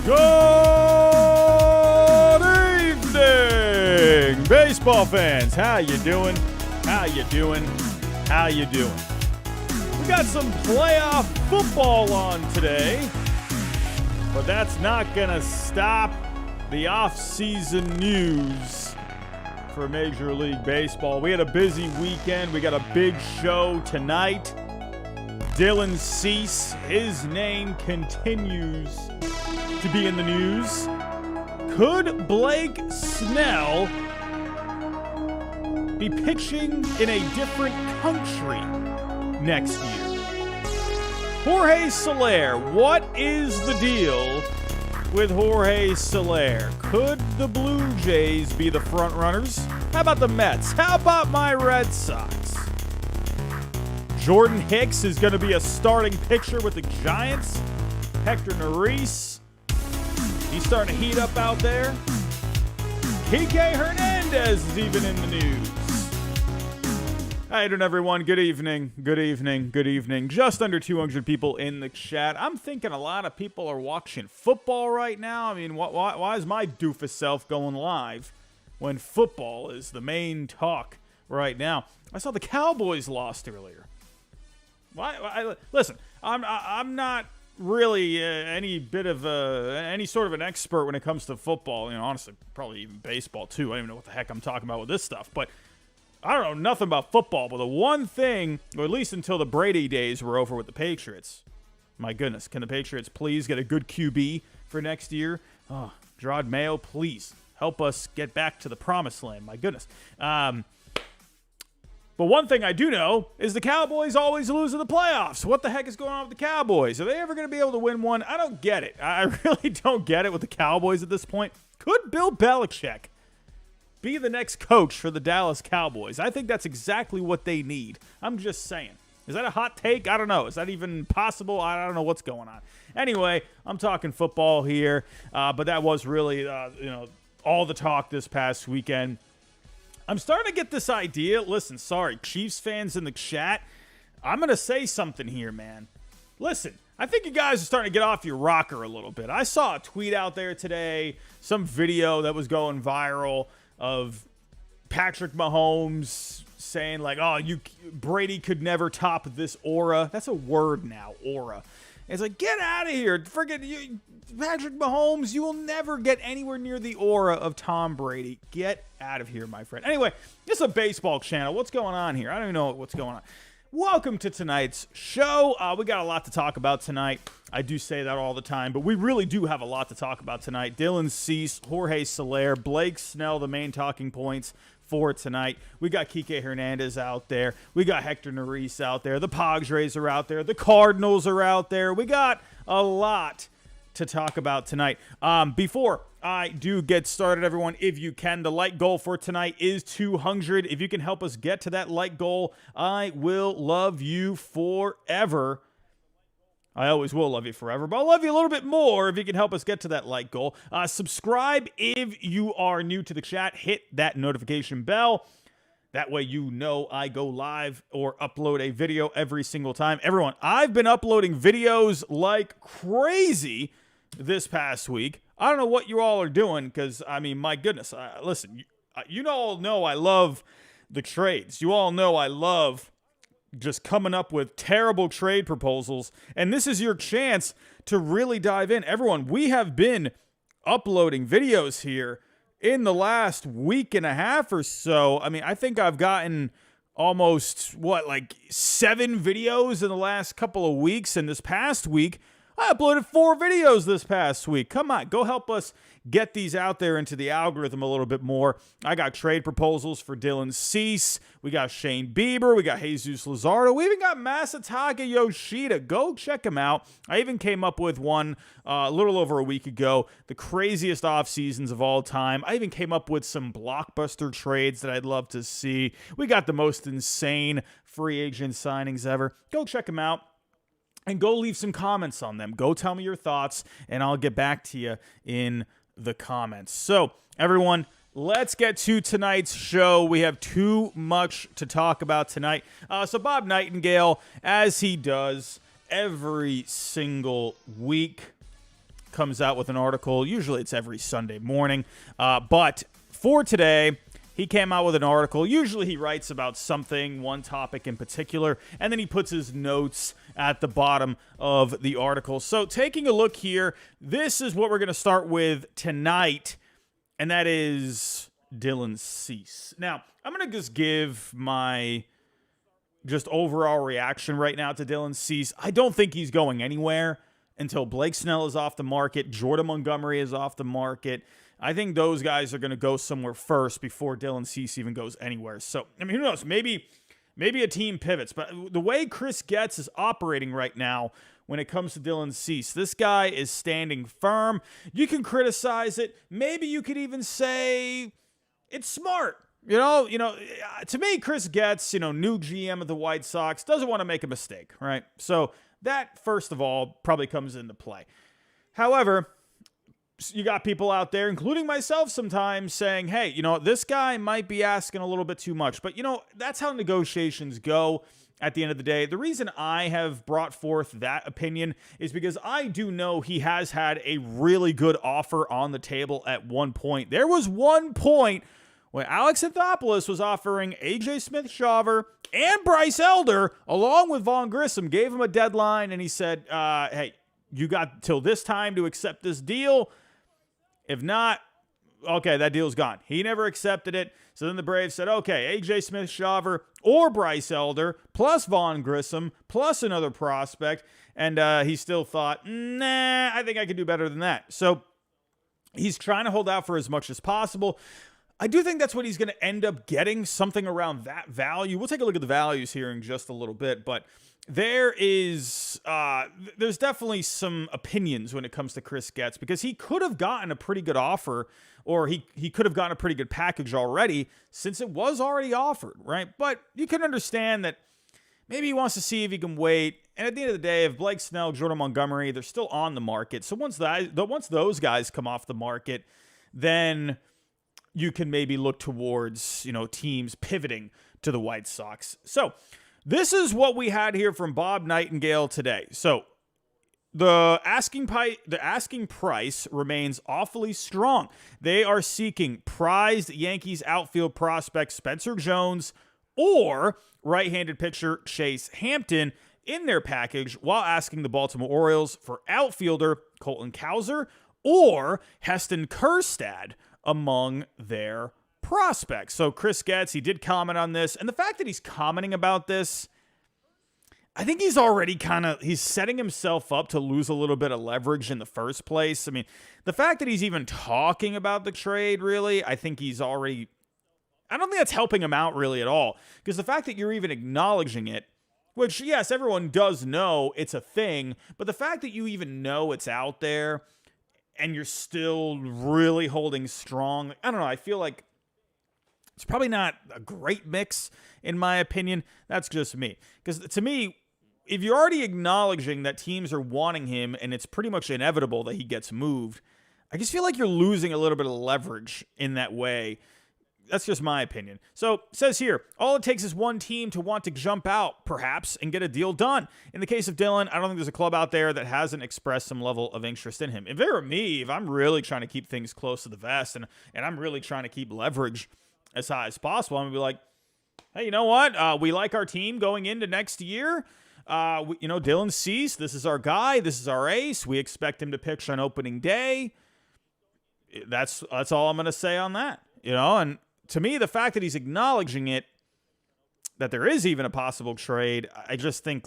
Good evening, baseball fans. How you doing? How you doing? How you doing? We got some playoff football on today, but that's not going to stop the offseason news for Major League Baseball. We had a busy weekend. We got a big show tonight. Dylan Cease, his name continues to be in the news. Could Blake Snell be pitching in a different country next year? Jorge Soler, what is the deal with Jorge Soler? Could the Blue Jays be the front runners? How about the Mets? How about my Red Sox? Jordan Hicks is going to be a starting pitcher with the Giants. Hector Neris, he's starting to heat up out there. Kike Hernandez is even in the news. How you doing, everyone? Good evening. Good evening. Good evening. Just under 200 people in the chat. I'm thinking a lot of people are watching football right now. I mean, why is my doofus self going live when football is the main talk right now? I saw the Cowboys lost earlier. Listen, I'm not really any sort of an expert when it comes to football. You know, honestly, probably even baseball too. I don't even know what the heck I'm talking about with this stuff. But I don't know nothing about football. But the one thing, or at least until the Brady days were over with the Patriots, my goodness, can the Patriots please get a good QB for next year? Oh, Gerard Mayo, please help us get back to the promised land. My goodness. But one thing I do know is the Cowboys always lose in the playoffs. What the heck is going on with the Cowboys? Are they ever going to be able to win one? I don't get it. I really don't get it with the Cowboys at this point. Could Bill Belichick be the next coach for the Dallas Cowboys? I think that's exactly what they need. I'm just saying. Is that a hot take? I don't know. Is that even possible? I don't know what's going on. Anyway, I'm talking football here, but that was really all the talk this past weekend. I'm starting to get this idea. Listen, sorry, Chiefs fans in the chat. I'm going to say something here, man. Listen, I think you guys are starting to get off your rocker a little bit. I saw a tweet out there today, some video that was going viral of Patrick Mahomes saying like, oh, Brady could never top this aura. That's a word now, aura. And it's like, get out of here. Forget you. Patrick Mahomes, you will never get anywhere near the aura of Tom Brady. Get out of here, my friend. Anyway, this is a baseball channel. What's going on here? I don't even know what's going on. Welcome to tonight's show. We got a lot to talk about tonight. I do say that all the time, but we really do have a lot to talk about tonight. Dylan Cease, Jorge Soler, Blake Snell, the main talking points for tonight. We got Kike Hernandez out there. We got Hector Neris out there. The Padres are out there. The Cardinals are out there. We got a lot to talk about tonight. Before I do get started, everyone, if you can, the like goal for tonight is 200. If you can help us get to that like goal, I will love you forever. I always will love you forever, but I'll love you a little bit more if you can help us get to that like goal. Subscribe if you are new to the chat. Hit that notification bell. That way you know I go live or upload a video every single time. Everyone, I've been uploading videos like crazy this past week. I don't know what you all are doing because, I mean, my goodness. Listen, you all know I love the trades. You all know I love just coming up with terrible trade proposals. And this is your chance to really dive in. Everyone, we have been uploading videos here in the last week and a half or so. I mean, I think I've gotten almost, 7 videos in the last couple of weeks. And this past week, I uploaded 4 videos this past week. Come on, go help us get these out there into the algorithm a little bit more. I got trade proposals for Dylan Cease. We got Shane Bieber. We got Jesus Luzardo. We even got Masataka Yoshida. Go check him out. I even came up with one a little over a week ago. The craziest off seasons of all time. I even came up with some blockbuster trades that I'd love to see. We got the most insane free agent signings ever. Go check them out. And go leave some comments on them. Go tell me your thoughts, and I'll get back to you in the comments. So, everyone, let's get to tonight's show. We have too much to talk about tonight. So, Bob Nightingale, as he does every single week, comes out with an article. Usually it's every Sunday morning. But for today, he came out with an article. Usually he writes about something, one topic in particular, and then he puts his notes at the bottom of the article. So taking a look here, this is what we're going to start with tonight, and that is Dylan Cease. Now, I'm going to just give my overall reaction right now to Dylan Cease. I don't think he's going anywhere until Blake Snell is off the market, Jordan Montgomery is off the market. I think those guys are going to go somewhere first before Dylan Cease even goes anywhere. So, I mean, who knows? Maybe a team pivots. But the way Chris Getz is operating right now when it comes to Dylan Cease, this guy is standing firm. You can criticize it. Maybe you could even say it's smart. You know, to me, Chris Getz, new GM of the White Sox, doesn't want to make a mistake, right? So that, first of all, probably comes into play. However, you got people out there, including myself sometimes, saying, hey, this guy might be asking a little bit too much. But, that's how negotiations go at the end of the day. The reason I have brought forth that opinion is because I do know he has had a really good offer on the table at one point. There was one point when Alex Anthopoulos was offering A.J. Smith-Shawver and Bryce Elder, along with Vaughn Grissom, gave him a deadline, and he said, hey, you got till this time to accept this deal. If not, okay, that deal's gone. He never accepted it. So then the Braves said, okay, A.J. Smith-Shawver or Bryce Elder, plus Vaughn Grissom, plus another prospect. And he still thought, nah, I think I could do better than that. So he's trying to hold out for as much as possible. I do think that's what he's going to end up getting, something around that value. We'll take a look at the values here in just a little bit, but there's definitely some opinions when it comes to Chris Getz, because he could have gotten a pretty good offer, or he could have gotten a pretty good package already, since it was already offered, right? But you can understand that maybe he wants to see if he can wait. And at the end of the day, if Blake Snell, Jordan Montgomery, they're still on the market. So once those guys come off the market, then you can maybe look towards, teams pivoting to the White Sox. So this is what we had here from Bob Nightingale today. So the asking price remains awfully strong. They are seeking prized Yankees outfield prospect Spencer Jones or right-handed pitcher Chase Hampton in their package, while asking the Baltimore Orioles for outfielder Colton Cowser or Heston Kjerstad among their prospects. So Chris Getz, he did comment on this, and the fact that he's commenting about this, I think he's already he's setting himself up to lose a little bit of leverage in the first place. I mean, the fact that he's even talking about the trade, really, I think I don't think that's helping him out really at all, because the fact that you're even acknowledging it, which, yes, everyone does know it's a thing, but the fact that you even know it's out there and you're still really holding strong, I don't know, I feel like it's probably not a great mix, in my opinion. That's just me. Because to me, if you're already acknowledging that teams are wanting him and it's pretty much inevitable that he gets moved, I just feel like you're losing a little bit of leverage in that way. That's just my opinion. So it says here, all it takes is one team to want to jump out, perhaps, and get a deal done. In the case of Dylan, I don't think there's a club out there that hasn't expressed some level of interest in him. If it were me, if I'm really trying to keep things close to the vest and I'm really trying to keep leverage as high as possible, I'm going to be like, hey, you know what? We like our team going into next year. Dylan Cease, this is our guy. This is our ace. We expect him to pitch on opening day. That's all I'm going to say on that. And to me, the fact that he's acknowledging it, that there is even a possible trade, I just think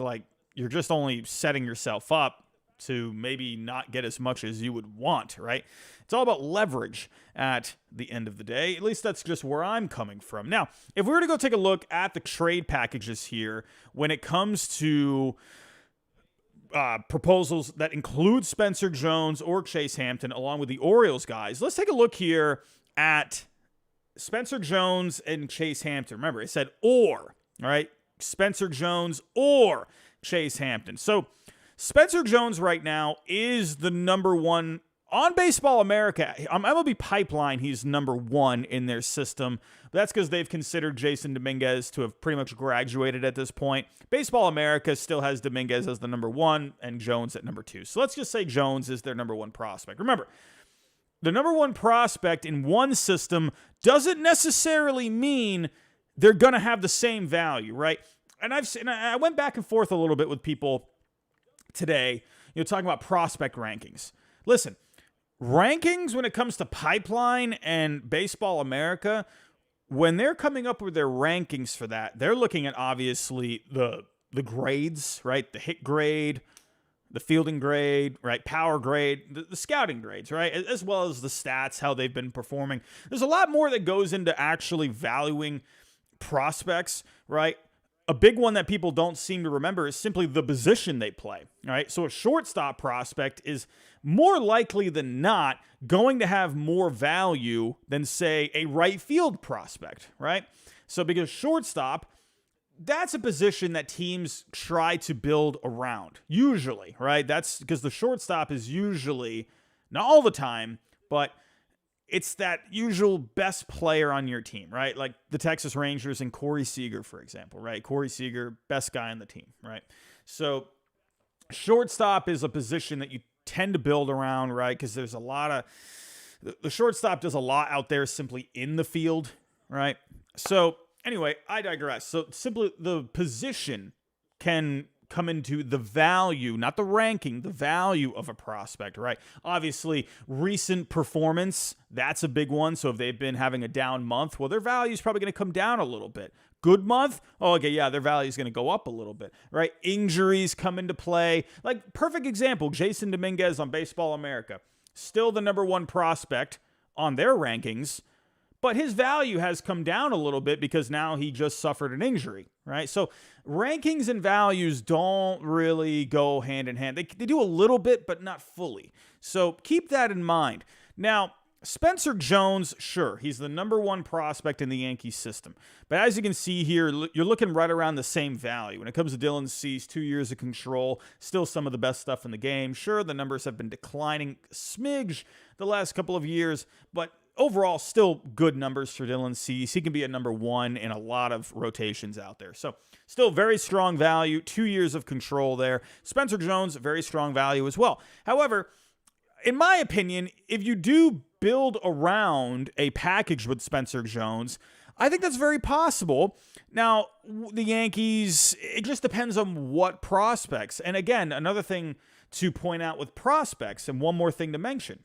you're just only setting yourself up to maybe not get as much as you would want, right? It's all about leverage at the end of the day. At least that's just where I'm coming from. Now, if we were to go take a look at the trade packages here, when it comes to proposals that include Spencer Jones or Chase Hampton, along with the Orioles guys, let's take a look here at Spencer Jones and Chase Hampton. Remember, I said or, all right? Spencer Jones or Chase Hampton. So Spencer Jones right now is the number one On Baseball America, MLB Pipeline, he's number 1 in their system. That's because they've considered Jason Dominguez to have pretty much graduated at this point. Baseball America still has Dominguez as the number 1 and Jones at number 2. So let's just say Jones is their number 1 prospect. Remember, the number 1 prospect in one system doesn't necessarily mean they're going to have the same value, right? And I went back and forth a little bit with people today, talking about prospect rankings. Listen, rankings when it comes to Pipeline and Baseball America, when they're coming up with their rankings for that, they're looking at obviously the grades, right? The hit grade, the fielding grade, right? Power grade, the scouting grades, right? As well as the stats, how they've been performing. There's a lot more that goes into actually valuing prospects, right? A big one that people don't seem to remember is simply the position they play, right? So a shortstop prospect is more likely than not going to have more value than, say, a right field prospect, right? So because shortstop, that's a position that teams try to build around, usually, right? That's because the shortstop is usually, not all the time, but it's that usual best player on your team, right? Like the Texas Rangers and Corey Seager, for example, right? Corey Seager, best guy on the team, right? So shortstop is a position that you tend to build around, right? Because there's a lot of, the shortstop does a lot out there simply in the field, right? So anyway, I digress. So simply the position can come into the value, not the ranking, the value of a prospect, right? Obviously, recent performance, that's a big one. So if they've been having a down month, well, their value is probably going to come down a little bit. Good month? Oh, okay, yeah, their value is going to go up a little bit, right? Injuries come into play. Like, perfect example, Jason Dominguez on Baseball America. Still the number 1 prospect on their rankings, but his value has come down a little bit because now he just suffered an injury, right? So rankings and values don't really go hand in hand. They do a little bit, but not fully. So keep that in mind. Now, Spencer Jones, sure, he's the number 1 prospect in the Yankees system. But as you can see here, you're looking right around the same value. When it comes to Dylan Cease, 2 years of control, still some of the best stuff in the game. Sure, the numbers have been declining a smidge the last couple of years, but overall, still good numbers for Dylan Cease. He can be a number 1 in a lot of rotations out there. So still very strong value, 2 years of control there. Spencer Jones, very strong value as well. However, in my opinion, if you do build around a package with Spencer Jones, I think that's very possible. Now, the Yankees, it just depends on what prospects. And again, another thing to point out with prospects, and one more thing to mention.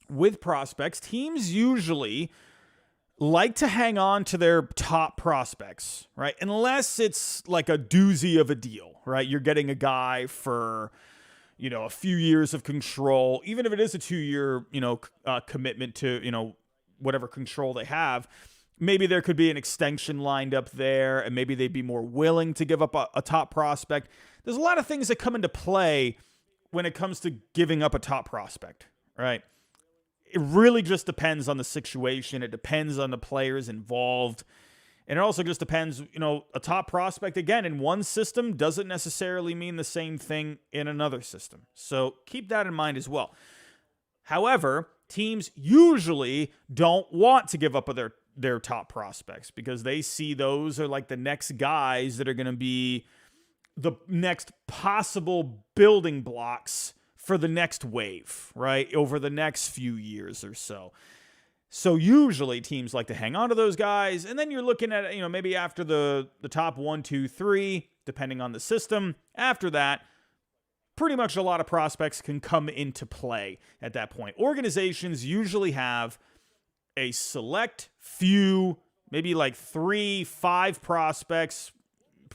With prospects, teams usually like to hang on to their top prospects, right? Unless it's like a doozy of a deal, right? You're getting a guy for, a few years of control, even if it is a 2-year, commitment to, whatever control they have. Maybe there could be an extension lined up there, and maybe they'd be more willing to give up a top prospect. There's a lot of things that come into play when it comes to giving up a top prospect, right? It really just depends on the situation. It depends on the players involved. And it also just depends, a top prospect, again, in one system doesn't necessarily mean the same thing in another system. So keep that in mind as well. However, teams usually don't want to give up their top prospects because they see those are like the next guys that are going to be the next possible building blocks for the next wave, right? Over the next few years or so. So usually teams like to hang on to those guys. And then you're looking at, maybe after the top 1, 2, 3, depending on the system. After that, pretty much a lot of prospects can come into play at that point. Organizations usually have a select few, maybe like 3, 5 prospects,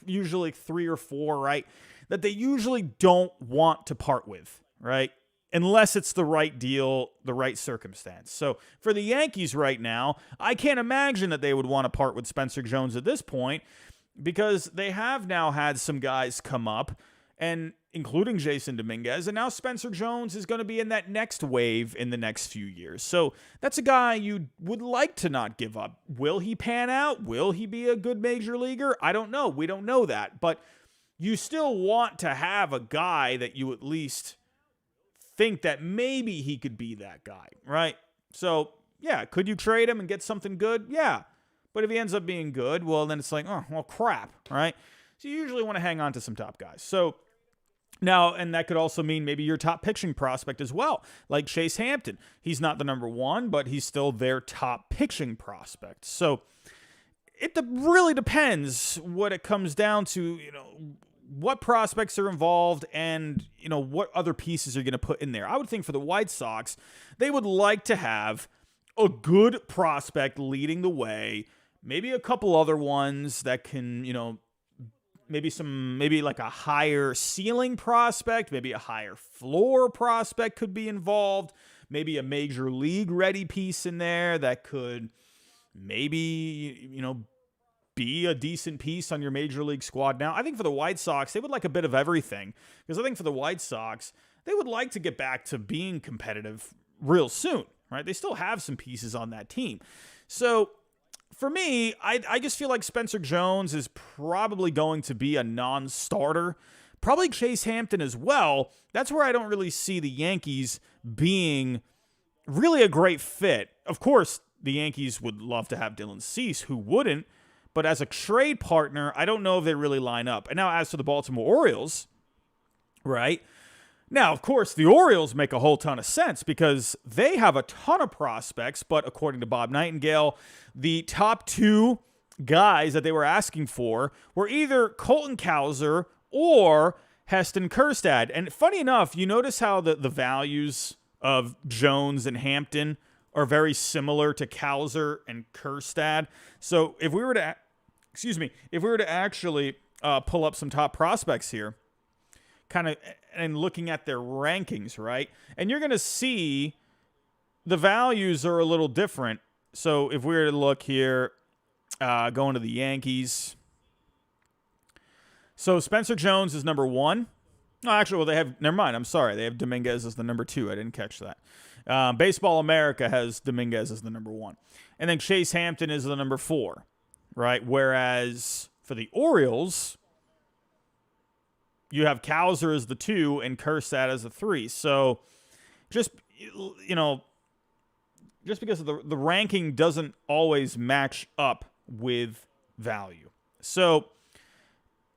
usually 3 or 4, right? That they usually don't want to part with, right? Unless it's the right deal, the right circumstance. So for the Yankees right now, I can't imagine that they would want to part with Spencer Jones at this point because they have now had some guys come up, and including Jason Dominguez, and now Spencer Jones is going to be in that next wave in the next few years. So that's a guy you would like to not give up. Will he pan out? Will he be a good major leaguer? I don't know. We don't know that. But you still want to have a guy that you at least think that maybe he could be that guy, right? So, yeah, could you trade him and get something good? Yeah. But if he ends up being good, well, then it's like, oh, well, crap, right? So you usually want to hang on to some top guys. So now, and that could also mean maybe your top pitching prospect as well, like Chase Hampton. He's not the number one, but he's still their top pitching prospect. So it really depends what it comes down to, what prospects are involved and, what other pieces are going to put in there. I would think for the White Sox, they would like to have a good prospect leading the way, maybe a couple other ones that can, maybe like a higher ceiling prospect, maybe a higher floor prospect could be involved, maybe a major league ready piece in there that could maybe, be a decent piece on your major league squad. Now, I think for the White Sox, they would like a bit of everything, because I think for the White Sox, they would like to get back to being competitive real soon, right? They still have some pieces on that team. So for me, I just feel like Spencer Jones is probably going to be a non-starter. Probably Chase Hampton as well. That's where I don't really see the Yankees being really a great fit. Of course, the Yankees would love to have Dylan Cease. Who wouldn't? But as a trade partner, I don't know if they really line up. And now as for the Baltimore Orioles, right? Now, of course, the Orioles make a whole ton of sense because they have a ton of prospects, but according to Bob Nightingale, the top two guys that they were asking for were either Colton Cowser or Heston Kjerstad. And funny enough, you notice how the values of Jones and Hampton are very similar to Cowser and Kjerstad. So if we were to actually pull up some top prospects here, kind of, and looking at their rankings, right? And you're going to see the values are a little different. So if we were to look here, going to the Yankees. So Spencer Jones is number one. No, actually, well, they have, never mind. I'm sorry. They have Dominguez as the number two. I didn't catch that. Baseball America has Dominguez as the number one. And then Chase Hampton is the number four, right? Whereas for the Orioles, you have Cowser as the two and Kjerstad as the three. So just because of the ranking doesn't always match up with value. So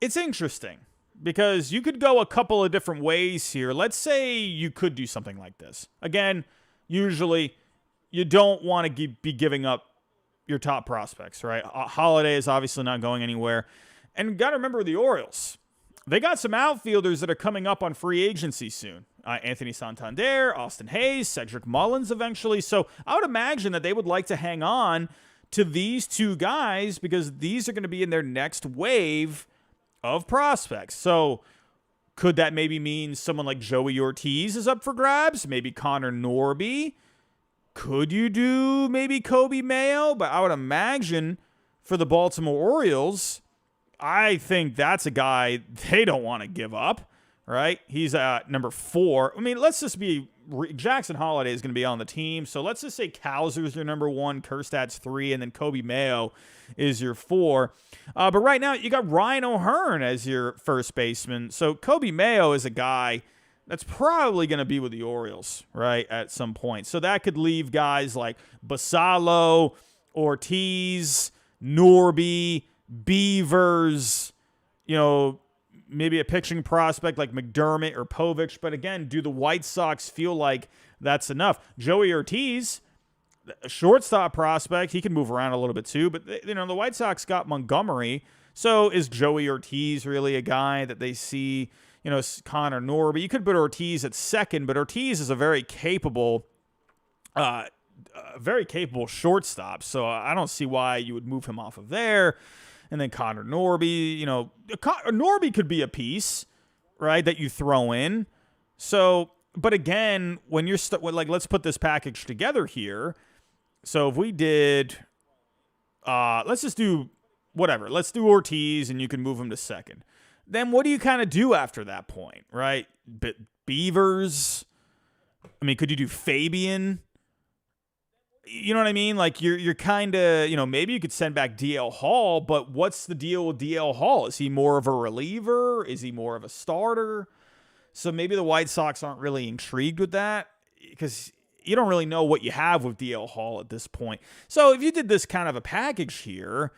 it's interesting because you could go a couple of different ways here. Let's say you could do something like this. Again, usually you don't want to be giving up your top prospects, right? Holiday is obviously not going anywhere. And you got to remember the Orioles. They got some outfielders that are coming up on free agency soon. Anthony Santander, Austin Hayes, Cedric Mullins eventually. So I would imagine that they would like to hang on to these two guys because these are going to be in their next wave of prospects. So could that maybe mean someone like Joey Ortiz is up for grabs? Maybe Connor Norby? Could you do maybe Kobe Mayo? But I would imagine for the Baltimore Orioles, I think that's a guy they don't want to give up, right? He's number 4. I mean, let's just be Jackson Holiday is going to be on the team. So let's just say Cowser's your number 1, Kjerstad's 3, and then Kobe Mayo is your 4. But right now you got Ryan O'Hearn as your first baseman. So Kobe Mayo is a guy that's probably going to be with the Orioles, right, at some point. So that could leave guys like Basallo, Ortiz, Norby, Beavers, maybe a pitching prospect like McDermott or Povich. But again, do the White Sox feel like that's enough? Joey Ortiz, a shortstop prospect, he can move around a little bit too. But the White Sox got Montgomery. So is Joey Ortiz really a guy that they see? Connor Norby. You could put Ortiz at second, but Ortiz is a very capable shortstop. So I don't see why you would move him off of there. And then Connor Norby, Norby could be a piece, right, that you throw in. So, but again, when you're let's put this package together here. So if we did, let's just do whatever. Let's do Ortiz, and you can move him to second. Then what do you kind of do after that point, right? Beavers. I mean, could you do Fabian? You know what I mean? Like you're kind of, maybe you could send back DL Hall, but what's the deal with DL Hall? Is he more of a reliever? Is he more of a starter? So maybe the White Sox aren't really intrigued with that because you don't really know what you have with DL Hall at this point. So if you did this kind of a package here,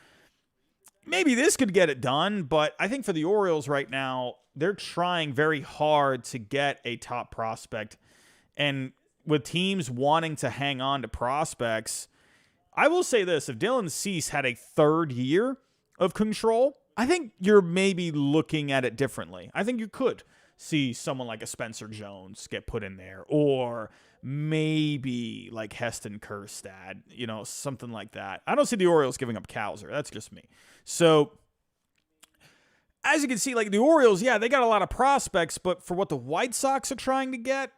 maybe this could get it done. But I think for the Orioles right now, they're trying very hard to get a top prospect. And with teams wanting to hang on to prospects, I will say this. If Dylan Cease had a third year of control, I think you're maybe looking at it differently. I think you could see someone like a Spencer Jones get put in there, or maybe like Heston Kjerstad, something like that. I don't see the Orioles giving up Kowser. That's just me. So as you can see, like the Orioles, yeah, they got a lot of prospects, but for what the White Sox are trying to get,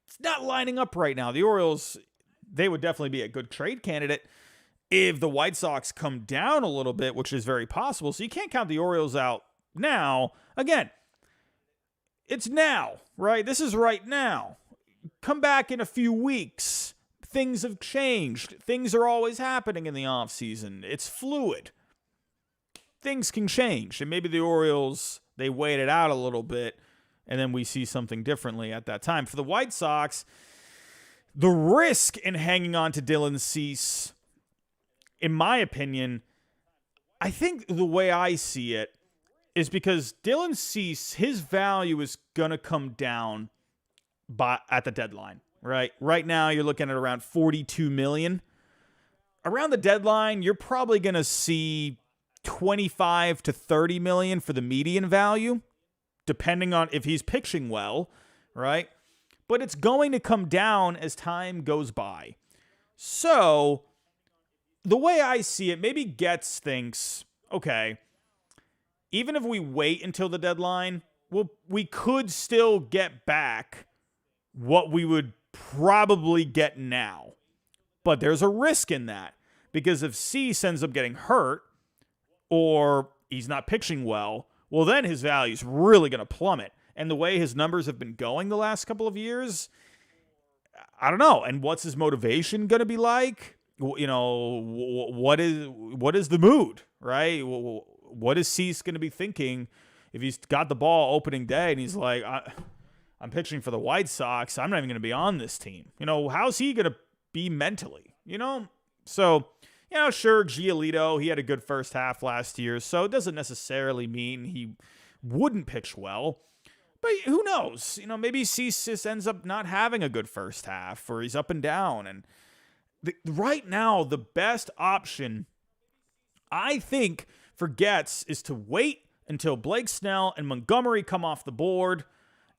it's not lining up right now. The Orioles, they would definitely be a good trade candidate if the White Sox come down a little bit, which is very possible. So you can't count the Orioles out now. Again, it's now, right? This is right now. Come back in a few weeks. Things have changed. Things are always happening in the offseason. It's fluid. Things can change. And maybe the Orioles, they wait it out a little bit, and then we see something differently at that time. For the White Sox, the risk in hanging on to Dylan Cease, in my opinion, I think the way I see it is because Dylan Cease, his value is going to come down at the deadline, right? Right now, you're looking at around $42 million. Around the deadline, you're probably going to see $25 to $30 million for the median value, depending on if he's pitching well, right? But it's going to come down as time goes by. So the way I see it, maybe Getz thinks, okay, even if we wait until the deadline, we could still get back what we would probably get now. But there's a risk in that, because if Cease ends up getting hurt or he's not pitching well, well, then his value is really going to plummet. And the way his numbers have been going the last couple of years, I don't know. And what's his motivation going to be like? What is the mood, right? What is Cease going to be thinking if he's got the ball opening day and he's like, I'm pitching for the White Sox. I'm not even going to be on this team. How's he going to be mentally? So, sure, Giolito, he had a good first half last year, so it doesn't necessarily mean he wouldn't pitch well. But who knows? Maybe Cease just ends up not having a good first half, or he's up and down. And right now, the best option, I think, for Getz is to wait until Blake Snell and Montgomery come off the board,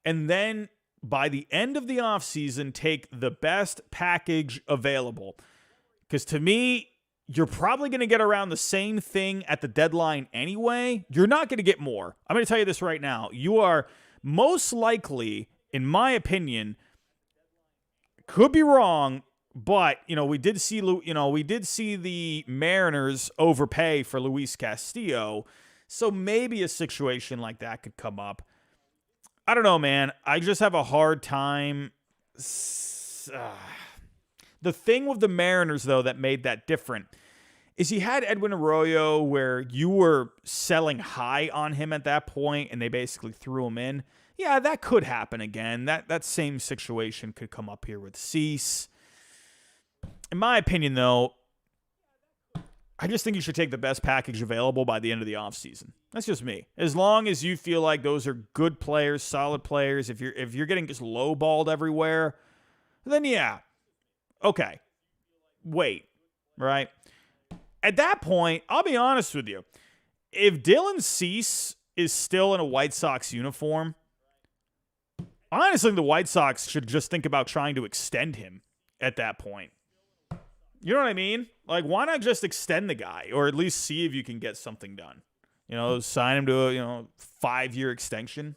and then by the end of the offseason, take the best package available. Because to me, you're probably going to get around the same thing at the deadline anyway. You're not going to get more. I'm going to tell you this right now. You are most likely, in my opinion, could be wrong, but we did see the Mariners overpay for Luis Castillo, so maybe a situation like that could come up. I don't know, man. I just have a hard time. The thing with the Mariners, though, that made that different is he had Edwin Arroyo where you were selling high on him at that point, and they basically threw him in. Yeah, that could happen again. That same situation could come up here with Cease. In my opinion, though, I just think you should take the best package available by the end of the offseason. That's just me. As long as you feel like those are good players, solid players, if you're getting just lowballed everywhere, then yeah. Okay. Wait, right? At that point, I'll be honest with you. If Dylan Cease is still in a White Sox uniform, honestly, the White Sox should just think about trying to extend him at that point. You know what I mean? Like, why not just extend the guy, or at least see if you can get something done? Sign him to a 5-year extension.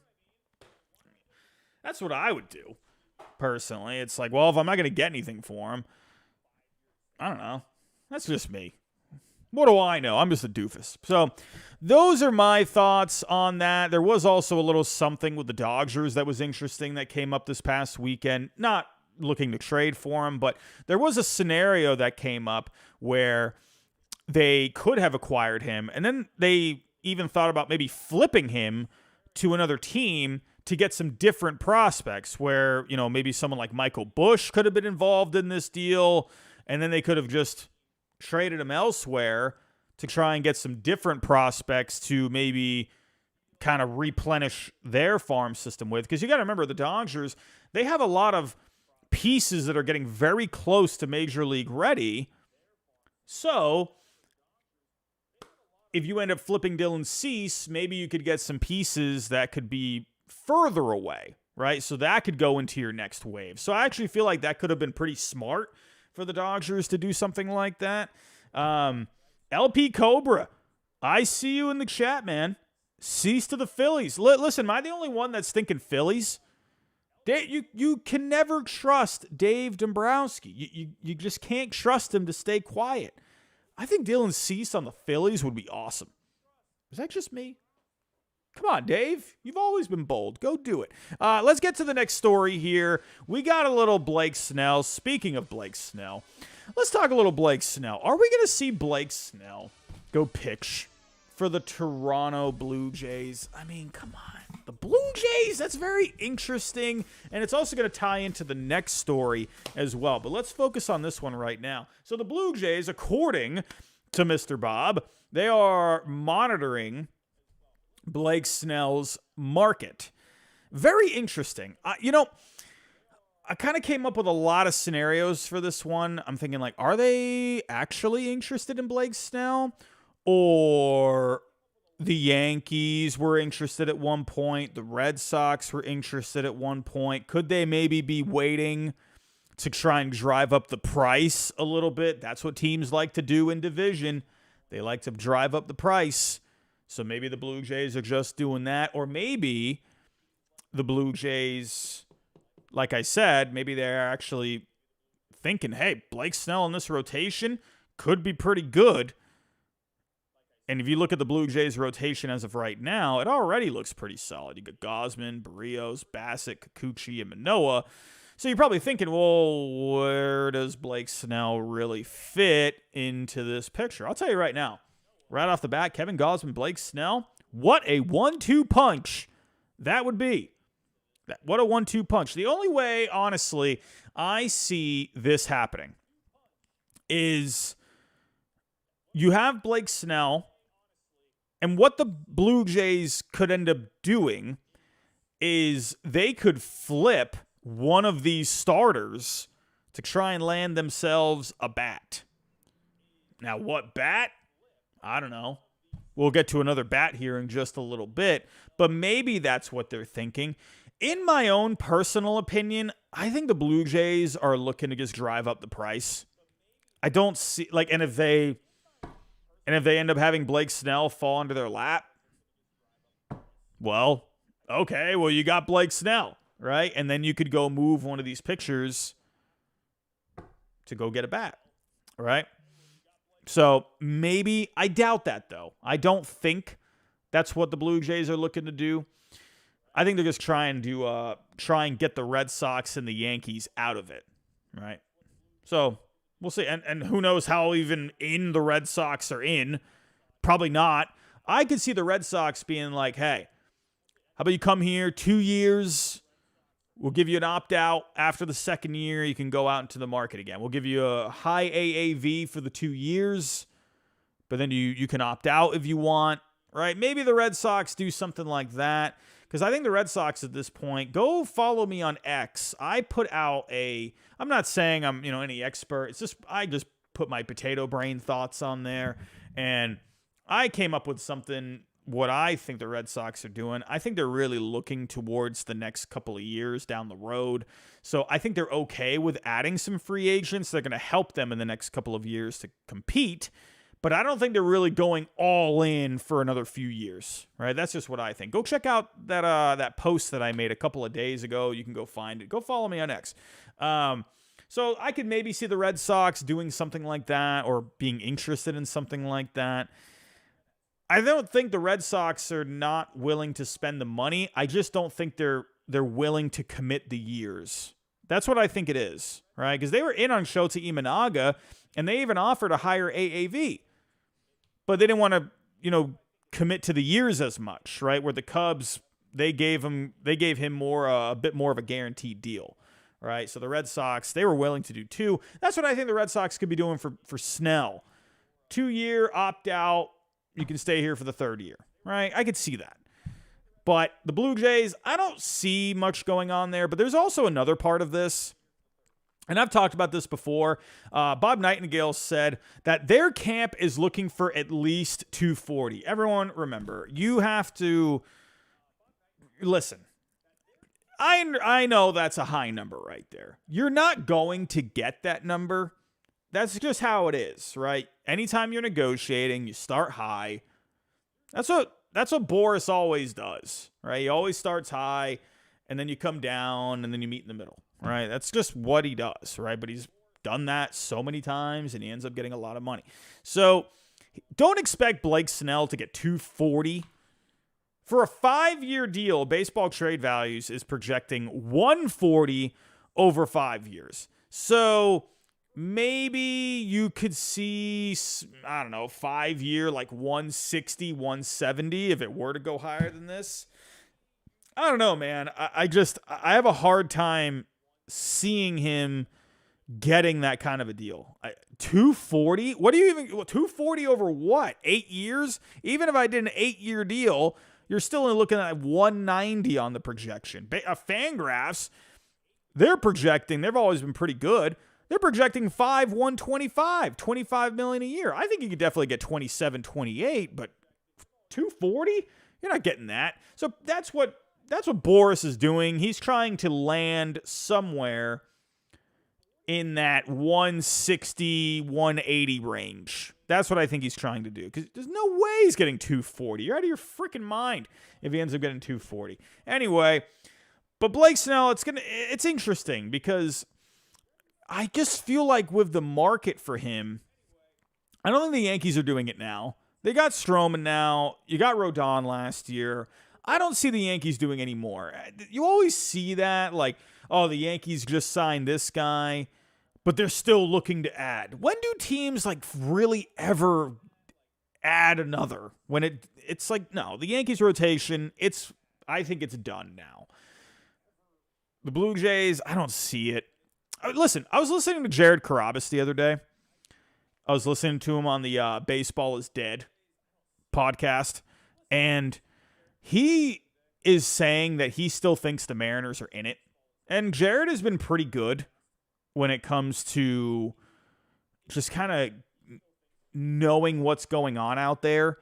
That's what I would do, personally. It's like, well, if I'm not going to get anything for him, I don't know. That's just me. What do I know? I'm just a doofus. So those are my thoughts on that. There was also a little something with the Dodgers that was interesting that came up this past weekend. Not looking to trade for him, but there was a scenario that came up where they could have acquired him, and then they even thought about maybe flipping him to another team to get some different prospects where, maybe someone like Michael Busch could have been involved in this deal, and then they could have just traded him elsewhere to try and get some different prospects to maybe kind of replenish their farm system with. Because you got to remember, the Dodgers, they have a lot of pieces that are getting very close to Major League ready. So if you end up flipping Dylan Cease, maybe you could get some pieces that could be further away, right? So that could go into your next wave. So I actually feel like that could have been pretty smart for the Dodgers to do something like that. LP Cobra, I see you in the chat, man. Cease to the Phillies. Listen, am I the only one that's thinking Phillies? You can never trust Dave Dombrowski. You just can't trust him to stay quiet. I think Dylan Cease on the Phillies would be awesome. Is that just me? Come on, Dave. You've always been bold. Go do it. Let's get to the next story here. We got a little Blake Snell. Speaking of Blake Snell, let's talk a little Blake Snell. Are we going to see Blake Snell go pitch for the Toronto Blue Jays? I mean, come on. The Blue Jays, that's very interesting, and it's also going to tie into the next story as well. But let's focus on this one right now. So the Blue Jays, according to Mr. Bob, they are monitoring Blake Snell's market. Very interesting. I kind of came up with a lot of scenarios for this one. I'm thinking, like, are they actually interested in Blake Snell? Or the Yankees were interested at one point. The Red Sox were interested at one point. Could they maybe be waiting to try and drive up the price a little bit? That's what teams like to do in division. They like to drive up the price. So maybe the Blue Jays are just doing that. Or maybe the Blue Jays, like I said, maybe they're actually thinking, hey, Blake Snell in this rotation could be pretty good. And if you look at the Blue Jays rotation as of right now, it already looks pretty solid. You got Gausman, Barrios, Bassett, Kikuchi, and Manoah. So you're probably thinking, well, where does Blake Snell really fit into this picture? I'll tell you right now, right off the bat, Kevin Gausman, Blake Snell, what a 1-2 punch that would be. What a 1-2 punch. The only way, honestly, I see this happening is you have Blake Snell. And what the Blue Jays could end up doing is they could flip one of these starters to try and land themselves a bat. Now, what bat? I don't know. We'll get to another bat here in just a little bit, but maybe that's what they're thinking. In my own personal opinion, I think the Blue Jays are looking to just drive up the price. I don't see, and if they end up having Blake Snell fall into their lap, well, okay, well, you got Blake Snell, right? And then you could go move one of these pictures to go get a bat, right? So maybe, I doubt that, though. I don't think that's what the Blue Jays are looking to do. I think they're just trying to get the Red Sox and the Yankees out of it, right? So we'll see. And who knows how even in the Red Sox are in. Probably not. I could see the Red Sox being like, hey, how about you come here 2 years? We'll give you an opt-out. After the second year, you can go out into the market again. We'll give you a high AAV for the 2 years, but then you can opt out if you want, right? Maybe the Red Sox do something like that, because I think the Red Sox at this point, go follow me on X. I put out I'm not saying I'm, any expert. It's just, I just put my potato brain thoughts on there, and I came up with something, what I think the Red Sox are doing. I think they're really looking towards the next couple of years down the road. So I think they're okay with adding some free agents. They're going to help them in the next couple of years to compete. But I don't think they're really going all in for another few years, right? That's just what I think. Go check out that post that I made a couple of days ago. You can go find it. Go follow me on X. So I could maybe see the Red Sox doing something like that or being interested in something like that. I don't think the Red Sox are not willing to spend the money. I just don't think they're willing to commit the years. That's what I think it is, right? Because they were in on Shota Imanaga, and they even offered a higher AAV. But they didn't want to, commit to the years as much, right? Where the Cubs they gave him more a bit more of a guaranteed deal, right? So the Red Sox, they were willing to do 2. That's what I think the Red Sox could be doing for Snell. 2-year opt out. You can stay here for the 3rd year, right? I could see that. But the Blue Jays, I don't see much going on there. But there's also another part of this. And I've talked about this before. Bob Nightingale said that their camp is looking for at least 240. Everyone, remember, you have to listen. I know that's a high number right there. You're not going to get that number. That's just how it is, right? Anytime you're negotiating, you start high. That's what Boris always does, right? He always starts high, and then you come down, and then you meet in the middle. Right, that's just what he does, right? But he's done that so many times, and he ends up getting a lot of money. So don't expect Blake Snell to get 240. For a 5-year deal, Baseball Trade Values is projecting 140 over 5 years. So maybe you could see, I don't know, 5-year like 160, 170 if it were to go higher than this. I don't know, man. I have a hard time seeing him getting that kind of a deal. 240? What do you even 240 over what? 8 years? Even if I did an 8-year deal, you're still only looking at 190 on the projection. Fangraphs, they're projecting, they've always been pretty good. They're projecting 125, $25 million a year. I think you could definitely get 27, 28, but 240? You're not getting that. So that's what Boris is doing. He's trying to land somewhere in that 160, 180 range. That's what I think he's trying to do. Because there's no way he's getting 240. You're out of your freaking mind if he ends up getting 240. Anyway, but Blake Snell, it's interesting because I just feel like with the market for him, I don't think the Yankees are doing it now. They got Stroman now. You got Rodon last year. I don't see the Yankees doing any more. You always see that, like, oh, the Yankees just signed this guy, but they're still looking to add. When do teams, like, really ever add another? When it's like, no, the Yankees rotation, I think it's done now. The Blue Jays, I don't see it. Listen, I was listening to Jared Carrabis the other day. I was listening to him on the Baseball is Dead podcast, and he is saying that he still thinks the Mariners are in it. And Jared has been pretty good when it comes to just kind of knowing what's going on out there.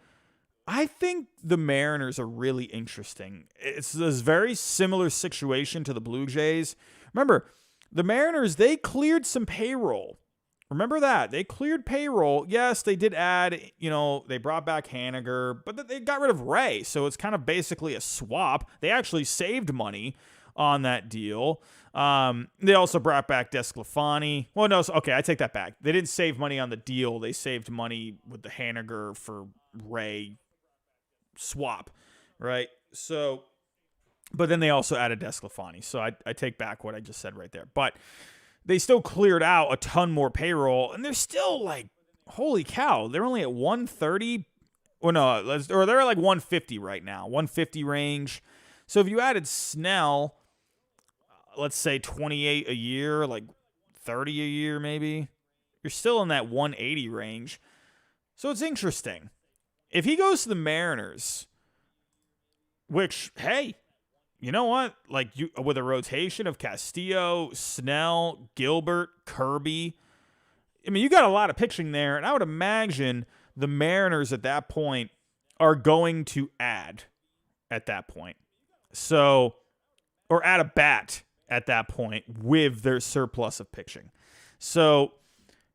I think the Mariners are really interesting. It's this very similar situation to the Blue Jays. Remember, the Mariners, they cleared some payroll. Remember that. They cleared payroll. Yes, they did add, they brought back Haniger, but they got rid of Ray. So it's kind of basically a swap. They actually saved money on that deal. They also brought back DeSclafani. Well, no, okay, I take that back. They didn't save money on the deal. They saved money with the Haniger for Ray swap, right? So, but then they also added DeSclafani. So I take back what I just said right there. But they still cleared out a ton more payroll, and they're still like, holy cow, they're only at 130. Or they're at like 150 right now, 150 range. So if you added Snell, let's say 28 a year, like 30 a year maybe, you're still in that 180 range. So it's interesting. If he goes to the Mariners, which, hey, you know what? Like, with a rotation of Castillo, Snell, Gilbert, Kirby, I mean, you got a lot of pitching there, and I would imagine the Mariners at that point are going to add at that point. So, or add a bat at that point with their surplus of pitching. So,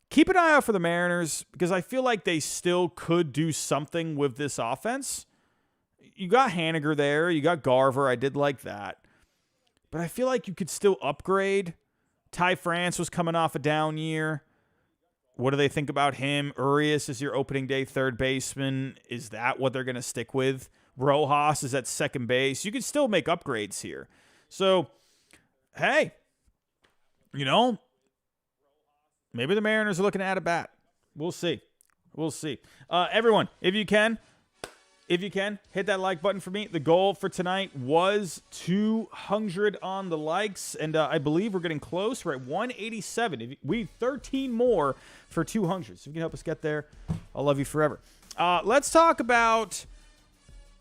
keep an eye out for the Mariners because I feel like they still could do something with this offense. You got Haniger there. You got Garver. I did like that. But I feel like you could still upgrade. Ty France was coming off a down year. What do they think about him? Urias is your opening day third baseman. Is that what they're going to stick with? Rojas is at second base. You could still make upgrades here. So, hey, maybe the Mariners are looking to add a bat. We'll see. Everyone, if you can, if you can, hit that like button for me. The goal for tonight was 200 on the likes, and I believe we're getting close. We're at 187. We need 13 more for 200. So if you can help us get there, I'll love you forever. Let's talk about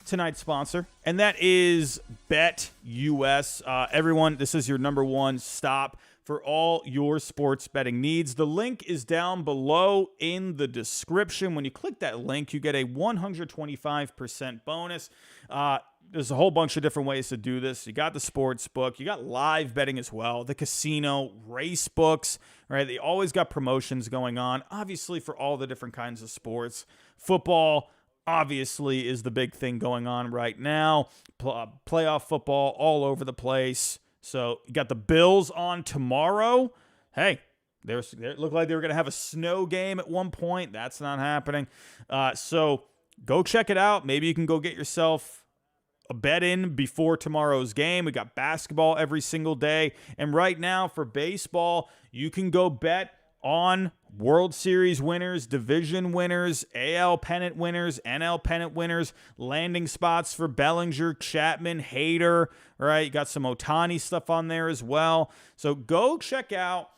tonight's sponsor, and that is BetUS. Everyone, this is your number one stop for all your sports betting needs. The link is down below in the description. When you click that link, you get a 125% bonus. There's a whole bunch of different ways to do this. You got the sports book. You got live betting as well. The casino, race books, right? They always got promotions going on, obviously, for all the different kinds of sports. Football, obviously, is the big thing going on right now. Playoff football all over the place. So you got the Bills on tomorrow. Hey, they looked like they were going to have a snow game at one point. That's not happening. So go check it out. Maybe you can go get yourself a bet in before tomorrow's game. We got basketball every single day. And right now for baseball, you can go bet on World Series winners, division winners, AL pennant winners, NL pennant winners, landing spots for Bellinger, Chapman, Hader, right? You got some Ohtani stuff on there as well. So go check out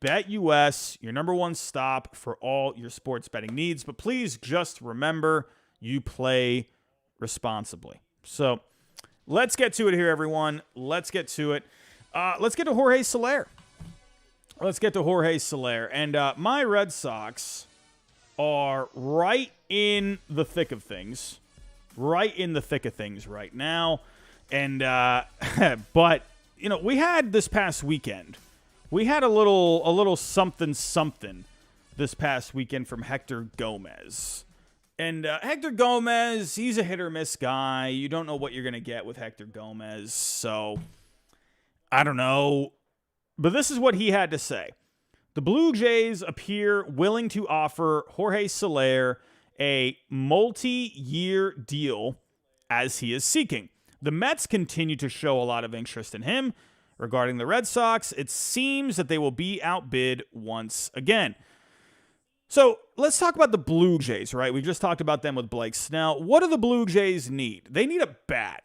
BetUS, your number one stop for all your sports betting needs. But please just remember, you play responsibly. So let's get to it here, everyone. Let's get to it. Let's get to Jorge Soler. And my Red Sox are right in the thick of things. Right now. And, but, you know, we had this past weekend. We had a little something this past weekend from Hector Gomez. And Hector Gomez, he's a hit or miss guy. You don't know what you're going to get with Hector Gomez. So, I don't know. But this is what he had to say. The Blue Jays appear willing to offer Jorge Soler a multi-year deal as he is seeking. The Mets continue to show a lot of interest in him. Regarding the Red Sox, it seems that they will be outbid once again. So let's talk about the Blue Jays, right? We just talked about them with Blake Snell. What do the Blue Jays need? They need a bat.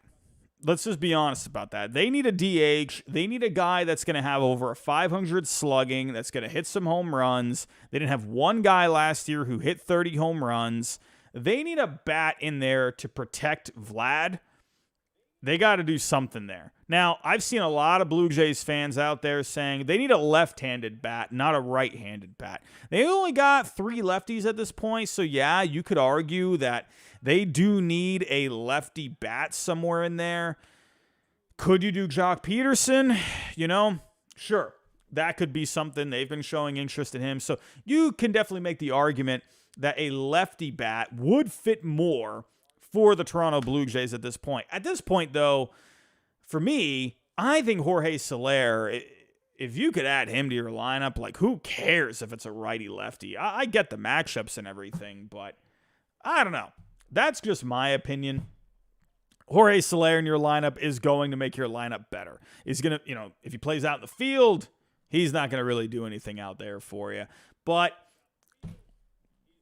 Let's just be honest about that. They need a DH. They need a guy that's going to have over a 500 slugging, that's going to hit some home runs. They didn't have one guy last year who hit 30 home runs. They need a bat in there to protect Vlad. They got to do something there. Now, I've seen a lot of Blue Jays fans out there saying they need a left-handed bat, not a right-handed bat. They only got 3 lefties at this point, so yeah, you could argue that they do need a lefty bat somewhere in there. Could you do Jock Peterson? You know, sure. That could be something. They've been showing interest in him. So you can definitely make the argument that a lefty bat would fit more for the Toronto Blue Jays at this point. At this point, though, for me, I think Jorge Soler, if you could add him to your lineup, like, who cares if it's a righty-lefty? I get the matchups and everything, but I don't know. That's just my opinion. Jorge Soler in your lineup is going to make your lineup better. He's going to, you know, if he plays out in the field, he's not going to really do anything out there for you. But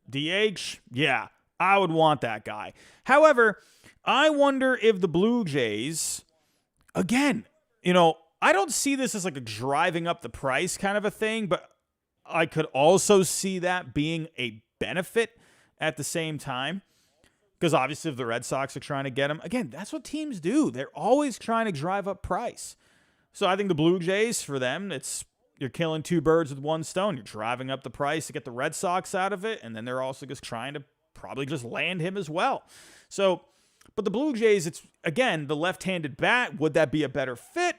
DH, yeah, I would want that guy. However, I wonder if the Blue Jays, again, you know, I don't see this as like a driving up the price kind of a thing, but I could also see that being a benefit at the same time. Because obviously if the Red Sox are trying to get him, again, that's what teams do. They're always trying to drive up price. So I think the Blue Jays, for them, you're killing 2 birds with one stone. You're driving up the price to get the Red Sox out of it, and then they're also just trying to probably just land him as well. So, but the Blue Jays, it's, again, the left-handed bat. Would that be a better fit?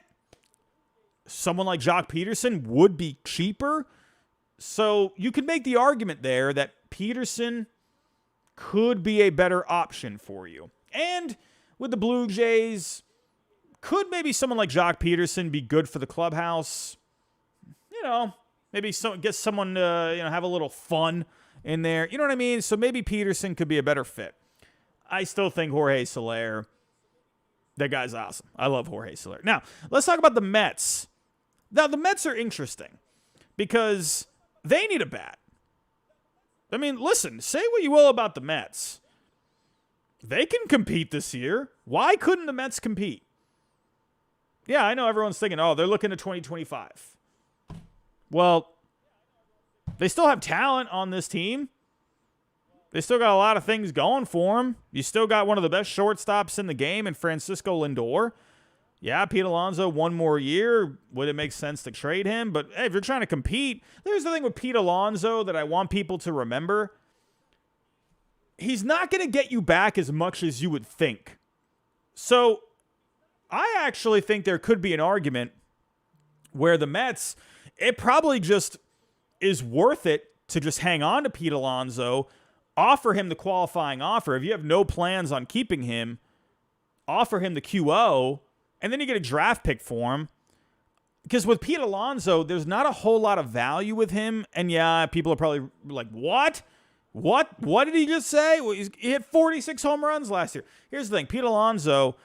Someone like Jock Peterson would be cheaper. So you could make the argument there that Peterson could be a better option for you. And with the Blue Jays, could maybe someone like Jock Peterson be good for the clubhouse? You know, maybe get someone to, you know, have a little fun in there. You know what I mean? So maybe Peterson could be a better fit. I still think Jorge Soler, that guy's awesome. I love Jorge Soler. Now, let's talk about the Mets. Now, the Mets are interesting because they need a bat. I mean, listen, say what you will about the Mets. They can compete this year. Why couldn't the Mets compete? Yeah, I know everyone's thinking, oh, they're looking to 2025. Well, they still have talent on this team. They still got a lot of things going for them. You still got one of the best shortstops in the game in Francisco Lindor. Yeah, Pete Alonso, one more year. Would it make sense to trade him? But hey, if you're trying to compete, there's the thing with Pete Alonso that I want people to remember. He's not going to get you back as much as you would think. So I actually think there could be an argument where the Mets, it probably just is worth it to just hang on to Pete Alonso, offer him the qualifying offer. If you have no plans on keeping him, offer him the QO, and then you get a draft pick for him. Because with Pete Alonso, there's not a whole lot of value with him. And yeah, people are probably like, what? What did he just say? Well, he hit 46 home runs last year. Here's the thing. Pete Alonso,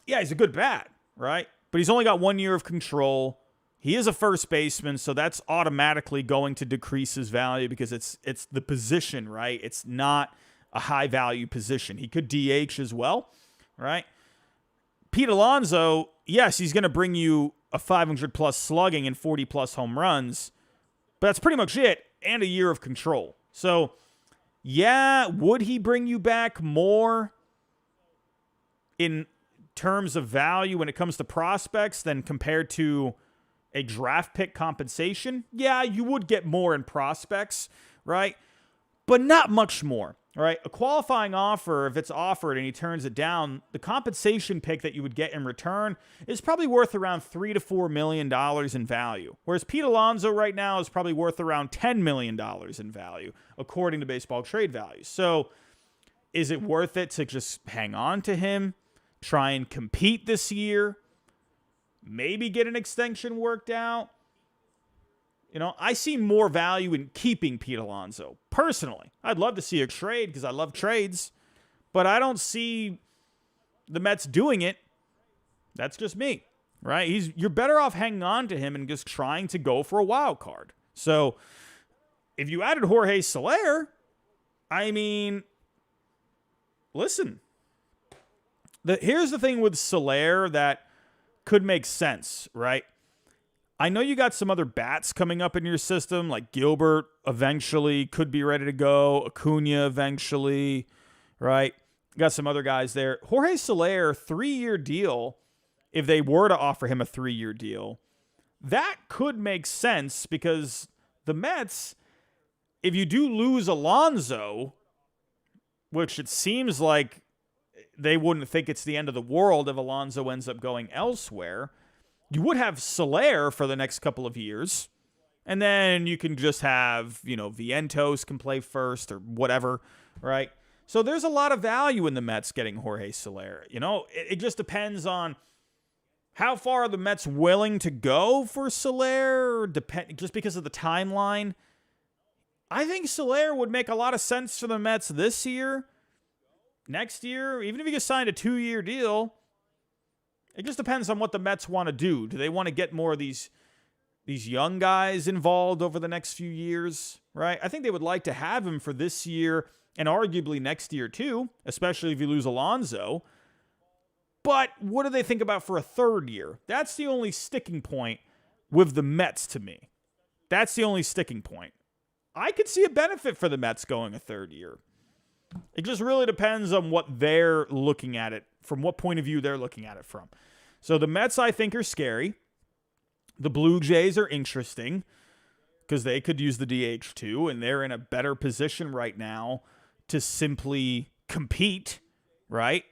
yeah, he's a good bat, right? But he's only got 1 year of control. He is a first baseman, so that's automatically going to decrease his value because it's the position, right? It's not a high-value position. He could DH as well, right? Pete Alonso, yes, he's going to bring you a 500-plus slugging and 40-plus home runs, but that's pretty much it, and a year of control. So, yeah, would he bring you back more in terms of value when it comes to prospects than compared to a draft pick compensation? Yeah, you would get more in prospects, right? But not much more, right? A qualifying offer, if it's offered and he turns it down, the compensation pick that you would get in return is probably worth around $3 to $4 million in value. Whereas Pete Alonso right now is probably worth around $10 million in value, according to baseball trade values. So is it worth it to just hang on to him, try and compete this year, maybe get an extension worked out? You know, I see more value in keeping Pete Alonso. Personally, I'd love to see a trade because I love trades, but I don't see the Mets doing it. That's just me, right? You're better off hanging on to him and just trying to go for a wild card. So if you added Jorge Soler, I mean, listen, here's the thing with Soler that could make sense, right? I know you got some other bats coming up in your system, like Gilbert eventually could be ready to go, Acuna eventually, right? You got some other guys there. Jorge Soler, 3-year deal, if they were to offer him a 3-year deal, that could make sense because the Mets, if you do lose Alonso, which it seems like they wouldn't think it's the end of the world if Alonso ends up going elsewhere, you would have Soler for the next couple of years. And then you can just have, Vientos can play first or whatever, right? So there's a lot of value in the Mets getting Jorge Soler. It just depends on how far are the Mets willing to go for Soler, just because of the timeline. I think Soler would make a lot of sense for the Mets this year. Next year, even if he gets signed a 2-year deal, it just depends on what the Mets want to do. Do they want to get more of these young guys involved over the next few years, right? I think they would like to have him for this year and arguably next year too, especially if you lose Alonso. But what do they think about for a 3rd year? That's the only sticking point with the Mets to me. That's the only sticking point. I could see a benefit for the Mets going a 3rd year. It just really depends on what they're looking at it, from what point of view they're looking at it from. So the Mets, I think, are scary. The Blue Jays are interesting because they could use the DH too, and they're in a better position right now to simply compete, right?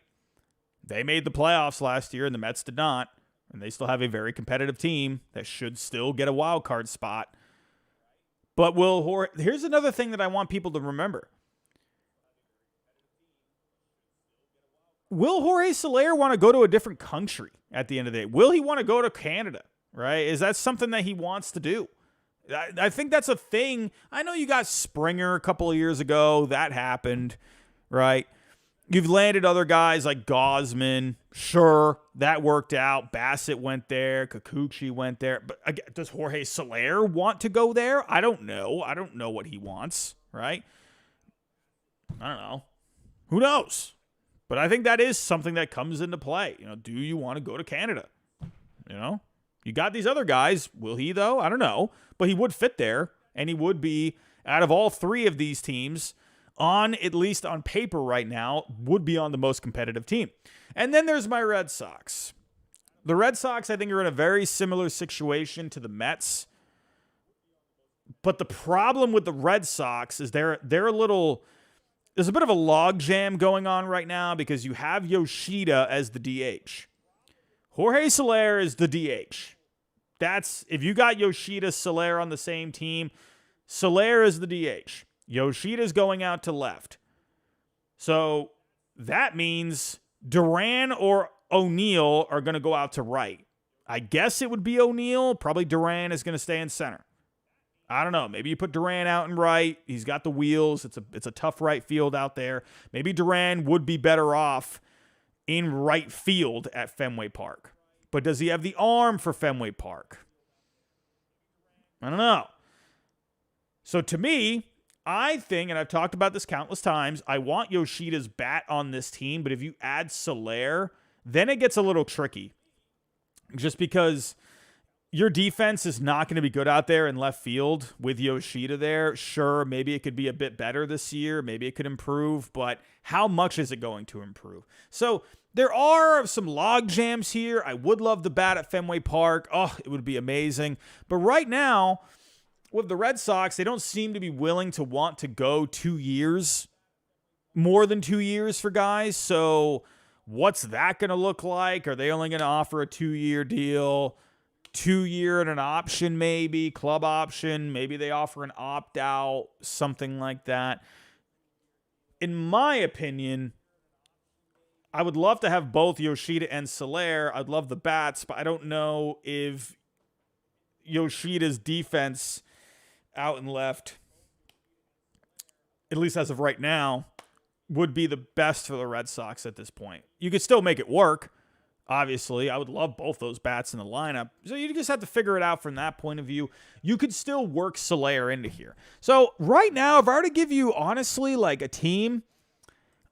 They made the playoffs last year, and the Mets did not, and they still have a very competitive team that should still get a wild card spot. But here's another thing that I want people to remember. Will Jorge Soler want to go to a different country at the end of the day? Will he want to go to Canada, right? Is that something that he wants to do? I think that's a thing. I know you got Springer a couple of years ago. That happened, right? You've landed other guys like Gausman. Sure, that worked out. Bassett went there. Kikuchi went there. But again, does Jorge Soler want to go there? I don't know. I don't know what he wants, right? I don't know. Who knows? But I think that is something that comes into play. Do you want to go to Canada? You got these other guys. Will he, though? I don't know. But he would fit there, and he would be, out of all three of these teams, at least on paper right now, would be on the most competitive team. And then there's my Red Sox. The Red Sox, I think, are in a very similar situation to the Mets. But the problem with the Red Sox is they're a little... There's a bit of a logjam going on right now because you have Yoshida as the DH. Jorge Soler is the DH. If you got Yoshida, Soler on the same team, Soler is the DH. Yoshida's going out to left. So that means Duran or O'Neill are going to go out to right. I guess it would be O'Neill. Probably Duran is going to stay in center. I don't know. Maybe you put Duran out in right. He's got the wheels. It's a tough right field out there. Maybe Duran would be better off in right field at Fenway Park. But does he have the arm for Fenway Park? I don't know. So to me, I think, and I've talked about this countless times, I want Yoshida's bat on this team, but if you add Soler, then it gets a little tricky. Just because your defense is not going to be good out there in left field with Yoshida there. Sure, maybe it could be a bit better this year. Maybe it could improve, but how much is it going to improve? So there are some log jams here. I would love the bat at Fenway Park. Oh, it would be amazing. But right now, with the Red Sox, they don't seem to be willing to want to go 2 years, more than 2 years for guys. So what's that going to look like? Are they only going to offer a 2-year deal? 2-year and an option, maybe club option. Maybe they offer an opt-out, something like that. In my opinion, I would love to have both Yoshida and Soler. I'd love the bats, but I don't know if Yoshida's defense out and left, at least as of right now, would be the best for the Red Sox at this point. You could still make it work. Obviously, I would love both those bats in the lineup. So you just have to figure it out from that point of view. You could still work Soler into here. So right now, if I were to give you, honestly, like a team,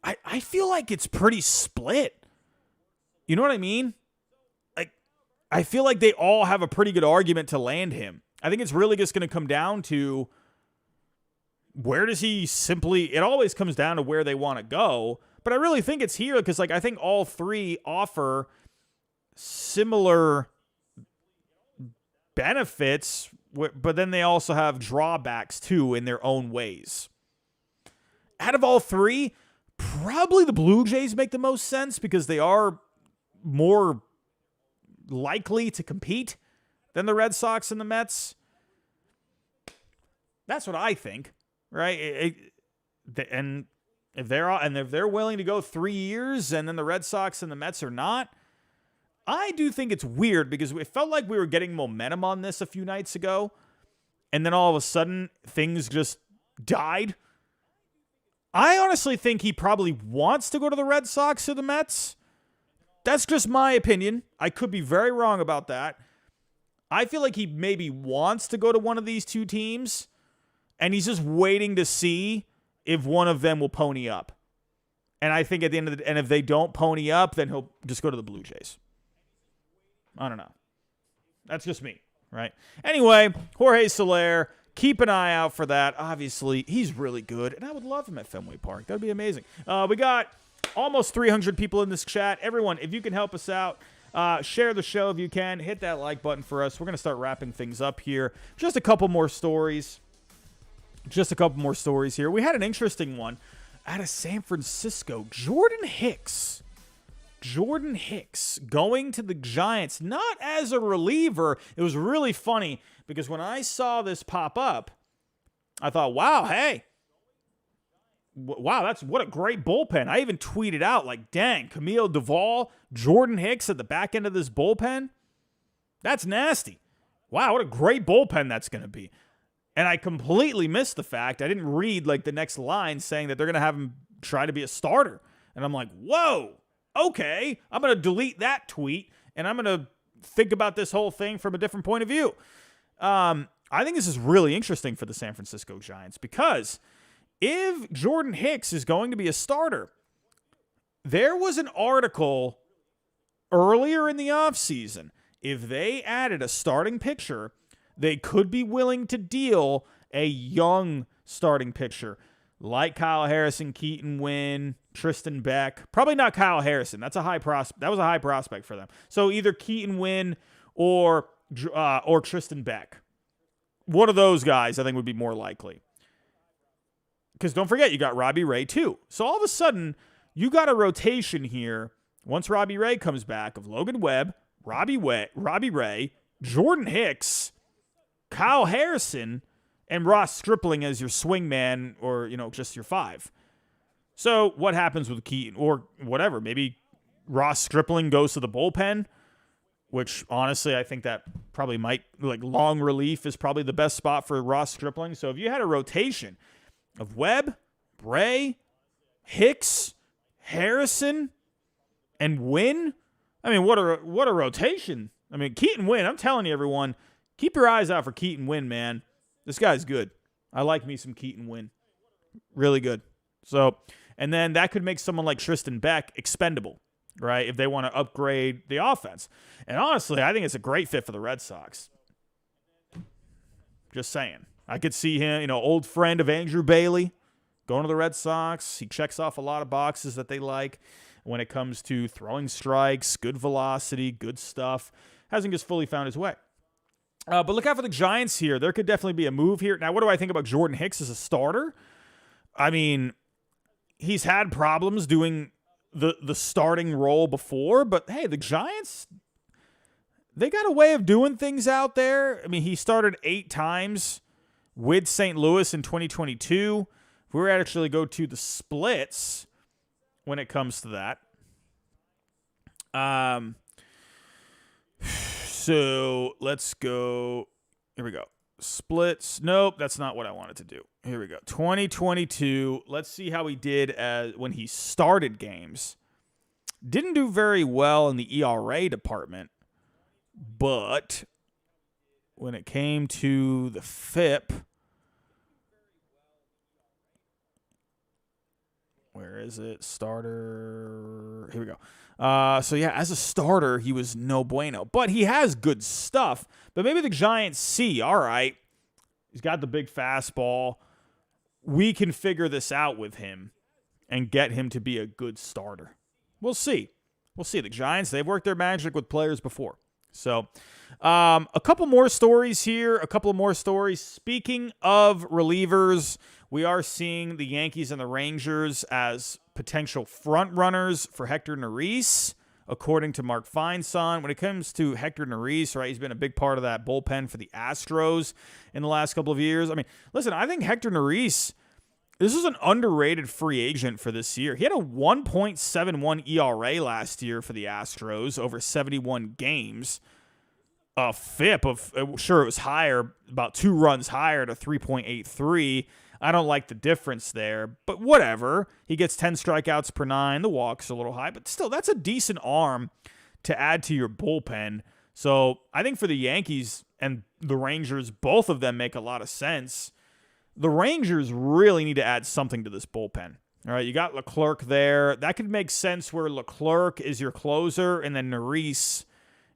I feel like it's pretty split. You know what I mean? Like, I feel like they all have a pretty good argument to land him. I think it's really just going to come down to where does he simply... It always comes down to where they want to go. But I really think it's here because, I think all three offer similar benefits, but then they also have drawbacks too in their own ways. Out of all three, probably the Blue Jays make the most sense because they are more likely to compete than the Red Sox and the Mets. That's what I think, right? And if they're willing to go 3 years and then the Red Sox and the Mets are not, I do think it's weird because it felt like we were getting momentum on this a few nights ago, and then all of a sudden things just died. I honestly think he probably wants to go to the Red Sox or the Mets. That's just my opinion. I could be very wrong about that. I feel like he maybe wants to go to one of these two teams, and he's just waiting to see if one of them will pony up. And I think at the end of the day, and if they don't pony up, then he'll just go to the Blue Jays. I don't know. That's just me, right? Anyway, Jorge Soler, keep an eye out for that. Obviously, he's really good, and I would love him at Fenway Park. That would be amazing. We got almost 300 people in this chat. Everyone, if you can help us out, share the show if you can. Hit that like button for us. We're going to start wrapping things up here. Just a couple more stories. Here. We had an interesting one out of San Francisco. Jordan Hicks going to the Giants, not as a reliever. It was really funny because when I saw this pop up, I thought, wow, hey. Wow, what a great bullpen. I even tweeted out like, dang, Camille Duvall, Jordan Hicks at the back end of this bullpen? That's nasty. Wow, what a great bullpen that's going to be. And I completely missed the fact. I didn't read like the next line saying that they're going to have him try to be a starter. And I'm like, whoa, okay. I'm going to delete that tweet and I'm going to think about this whole thing from a different point of view. I think this is really interesting for the San Francisco Giants because if Jordan Hicks is going to be a starter, There was an article earlier in the offseason. If they added a starting pitcher, they could be willing to deal a young starting pitcher like Kyle Harrison, Keaton Winn, Tristan Beck. Probably not Kyle Harrison. That's a high prospect. That was a high prospect for them. So either Keaton Winn or Tristan Beck. One of those guys I think would be more likely. Because don't forget, you got Robbie Ray too. So all of a sudden, you got a rotation here once Robbie Ray comes back of Logan Webb, Robbie Ray, Jordan Hicks, Kyle Harrison, and Ross Stripling as your swingman or, just your 5. So what happens with Keaton or whatever? Maybe Ross Stripling goes to the bullpen, which honestly I think that probably might, long relief is probably the best spot for Ross Stripling. So if you had a rotation of Webb, Ray, Hicks, Harrison, and Winn, I mean, what a rotation. I mean, Keaton Winn, I'm telling you, everyone, keep your eyes out for Keaton Winn, man. This guy's good. I like me some Keaton Winn. Really good. So, and then that could make someone like Tristan Beck expendable, right, if they want to upgrade the offense. And honestly, I think it's a great fit for the Red Sox. Just saying. I could see him, old friend of Andrew Bailey, going to the Red Sox. He checks off a lot of boxes that they like when it comes to throwing strikes, good velocity, good stuff. Hasn't just fully found his way. But look out for the Giants here. There could definitely be a move here. Now, what do I think about Jordan Hicks as a starter? I mean, he's had problems doing the starting role before, but hey, the Giants, they got a way of doing things out there. I mean, he started 8 times with St. Louis in 2022. If we were to actually go to the splits when it comes to that. So let's go. Here we go. Splits. Nope, that's not what I wanted to do. Here we go. 2022. Let's see how he did when he started games. Didn't do very well in the ERA department, but when it came to the FIP, where is it? Starter. Here we go. So, yeah, as a starter, he was no bueno. But he has good stuff. But maybe the Giants see, all right, he's got the big fastball. We can figure this out with him and get him to be a good starter. We'll see. We'll see. The Giants, they've worked their magic with players before. So, a couple more stories here. A couple of more stories. Speaking of relievers, we are seeing the Yankees and the Rangers as potential front runners for Hector Neris, according to Mark Feinstein. When it comes to Hector Neris, right, he's been a big part of that bullpen for the Astros in the last couple of years. I mean, listen, I think Hector Neris, this is an underrated free agent for this year. He had a 1.71 ERA last year for the Astros over 71 games. A FIP of, sure, it was higher, about 2 runs higher to 3.83. I don't like the difference there, but whatever. He gets 10 strikeouts per 9. The walk's a little high, but still, that's a decent arm to add to your bullpen. So I think for the Yankees and the Rangers, both of them make a lot of sense. The Rangers really need to add something to this bullpen. All right, you got Leclerc there. That could make sense where Leclerc is your closer and then Neris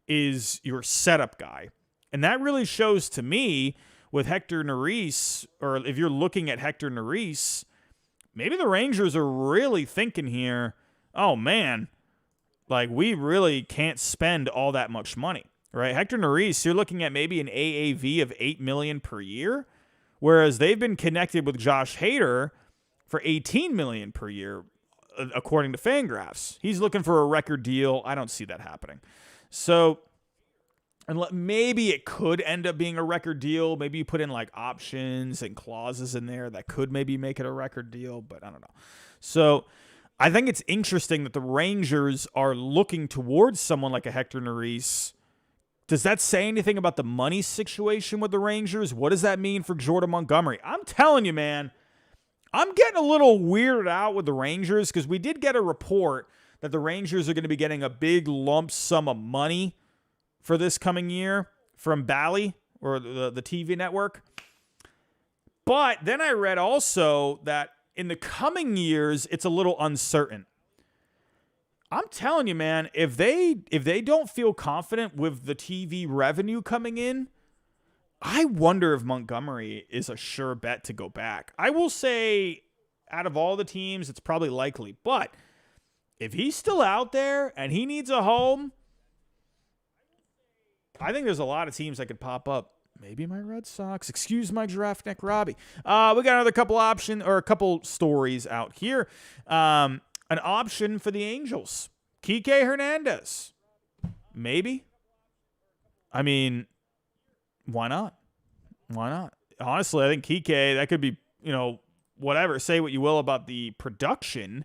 is your setup guy. And that really shows to me with Hector Neris, or if you're looking at Hector Neris, maybe the Rangers are really thinking here, oh man, like we really can't spend all that much money, right? Hector Neris, you're looking at maybe an AAV of $8 million per year, whereas they've been connected with Josh Hader for $18 million per year, according to Fangraphs. He's looking for a record deal. I don't see that happening. So, and maybe it could end up being a record deal. Maybe you put in like options and clauses in there that could maybe make it a record deal, but I don't know. So I think it's interesting that the Rangers are looking towards someone like a Hector Neris. Does that say anything about the money situation with the Rangers? What does that mean for Jordan Montgomery? I'm telling you, man, I'm getting a little weirded out with the Rangers because we did get a report that the Rangers are going to be getting a big lump sum of money for this coming year from Bally or the TV network. But then I read also that in the coming years, it's a little uncertain. I'm telling you, man, if they don't feel confident with the TV revenue coming in, I wonder if Montgomery is a sure bet to go back. I will say, out of all the teams, it's probably likely. But if he's still out there and he needs a home, I think there's a lot of teams that could pop up. Maybe my Red Sox. Excuse my giraffe neck Robbie. We got another couple stories out here. An option for the Angels. Kike Hernandez. Maybe. I mean, why not? Why not? Honestly, I think Kike, that could be, whatever. Say what you will about the production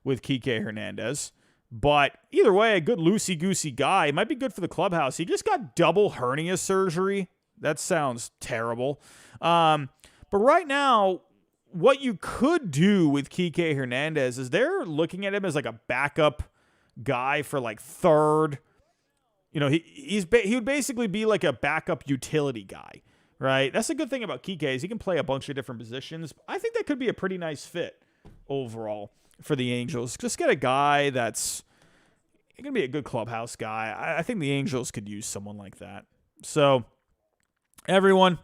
with Kike Hernandez. But either way, a good loosey-goosey guy. It might be good for the clubhouse. He just got double hernia surgery. That sounds terrible. But right now, what you could do with Kike Hernandez is they're looking at him as like a backup guy for like third. He would basically be like a backup utility guy, right? That's the good thing about Kike is he can play a bunch of different positions. I think that could be a pretty nice fit overall for the Angels. Just get a guy that's going to be a good clubhouse guy. I think the Angels could use someone like that. So, everyone,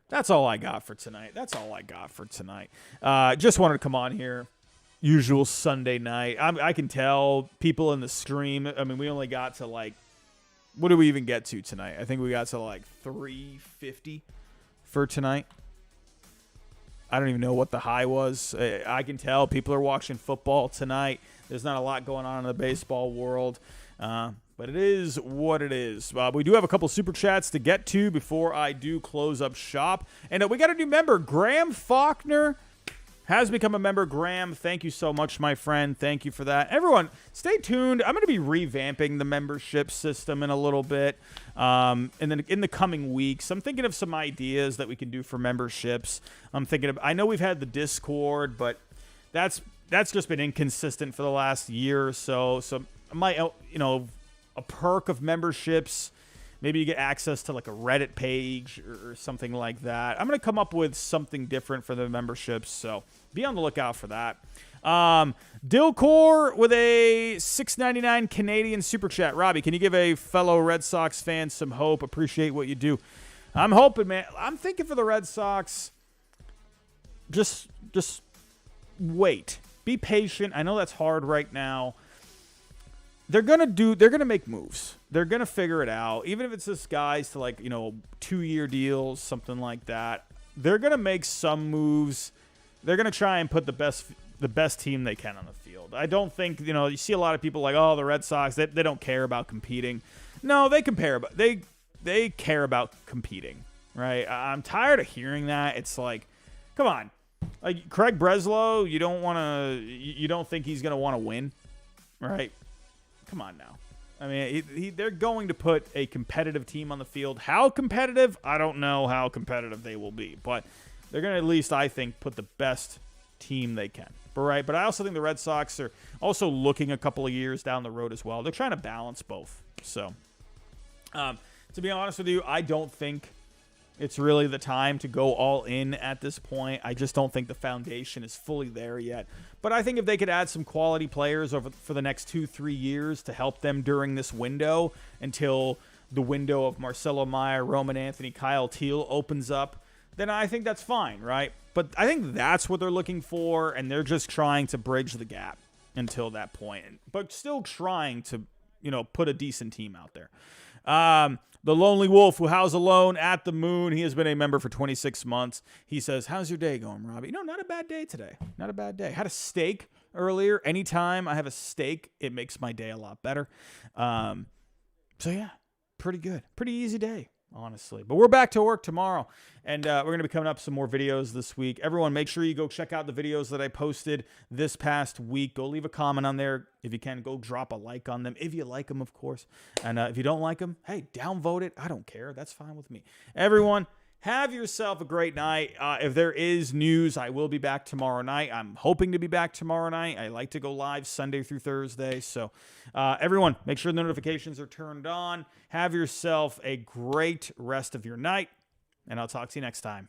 that's all I got for tonight. Just wanted to come on here. Usual Sunday night. I can tell people in the stream. I mean, we only got to what did we even get to tonight? I think we got to 350 for tonight. I don't even know what the high was. I can tell people are watching football tonight. There's not a lot going on in the baseball world. But it is what it is. We do have a couple super chats to get to before I do close up shop. And we got a new member. Graham Faulkner has become a member. Graham, thank you so much, my friend. Thank you for that. Everyone, stay tuned. I'm going to be revamping the membership system in a little bit. And then in the coming weeks, I'm thinking of some ideas that we can do for memberships. I know we've had the Discord, but that's just been inconsistent for the last year or so. So I might, a perk of memberships. Maybe you get access to like a Reddit page or something like that. I'm going to come up with something different for the memberships, so be on the lookout for that. Dilcor with a $6.99 Canadian super chat. Robbie, can you give a fellow Red Sox fan some hope? Appreciate what you do. I'm hoping, man. I'm thinking for the Red Sox, just wait. Be patient. I know that's hard right now. They're going to make moves. They're going to figure it out. Even if it's just guys to 2-year deals, something like that. They're going to make some moves. They're going to try and put the best team they can on the field. I don't think, you see a lot of people the Red Sox, they don't care about competing. No, they care about competing, right? I'm tired of hearing that. It's come on. Craig Breslow, you don't think he's going to want to win, right? Come on now. I mean, they're going to put a competitive team on the field. How competitive? I don't know how competitive they will be. But they're going to at least, I think, put the best team they can. But I also think the Red Sox are also looking a couple of years down the road as well. They're trying to balance both. So, to be honest with you, I don't think it's really the time to go all in at this point. I just don't think the foundation is fully there yet. But I think if they could add some quality players for the next 2-3 years to help them during this window until the window of Marcelo Meyer, Roman Anthony, Kyle Teal opens up, then I think that's fine, right? But I think that's what they're looking for, and they're just trying to bridge the gap until that point. But still trying to, put a decent team out there. The Lonely Wolf, who howls alone at the moon. He has been a member for 26 months. He says, how's your day going, Robbie? Not a bad day today. Not a bad day. Had a steak earlier. Anytime I have a steak, it makes my day a lot better. So, yeah, pretty good. Pretty easy day, honestly. But we're back to work tomorrow, and we're going to be coming up some more videos this week. Everyone, make sure you go check out the videos that I posted this past week. Go leave a comment on there. If you can, go drop a like on them. If you like them, of course. And if you don't like them, hey, downvote it. I don't care. That's fine with me. Everyone, have yourself a great night. If there is news, I will be back tomorrow night. I'm hoping to be back tomorrow night. I like to go live Sunday through Thursday. So everyone, make sure the notifications are turned on. Have yourself a great rest of your night, and I'll talk to you next time.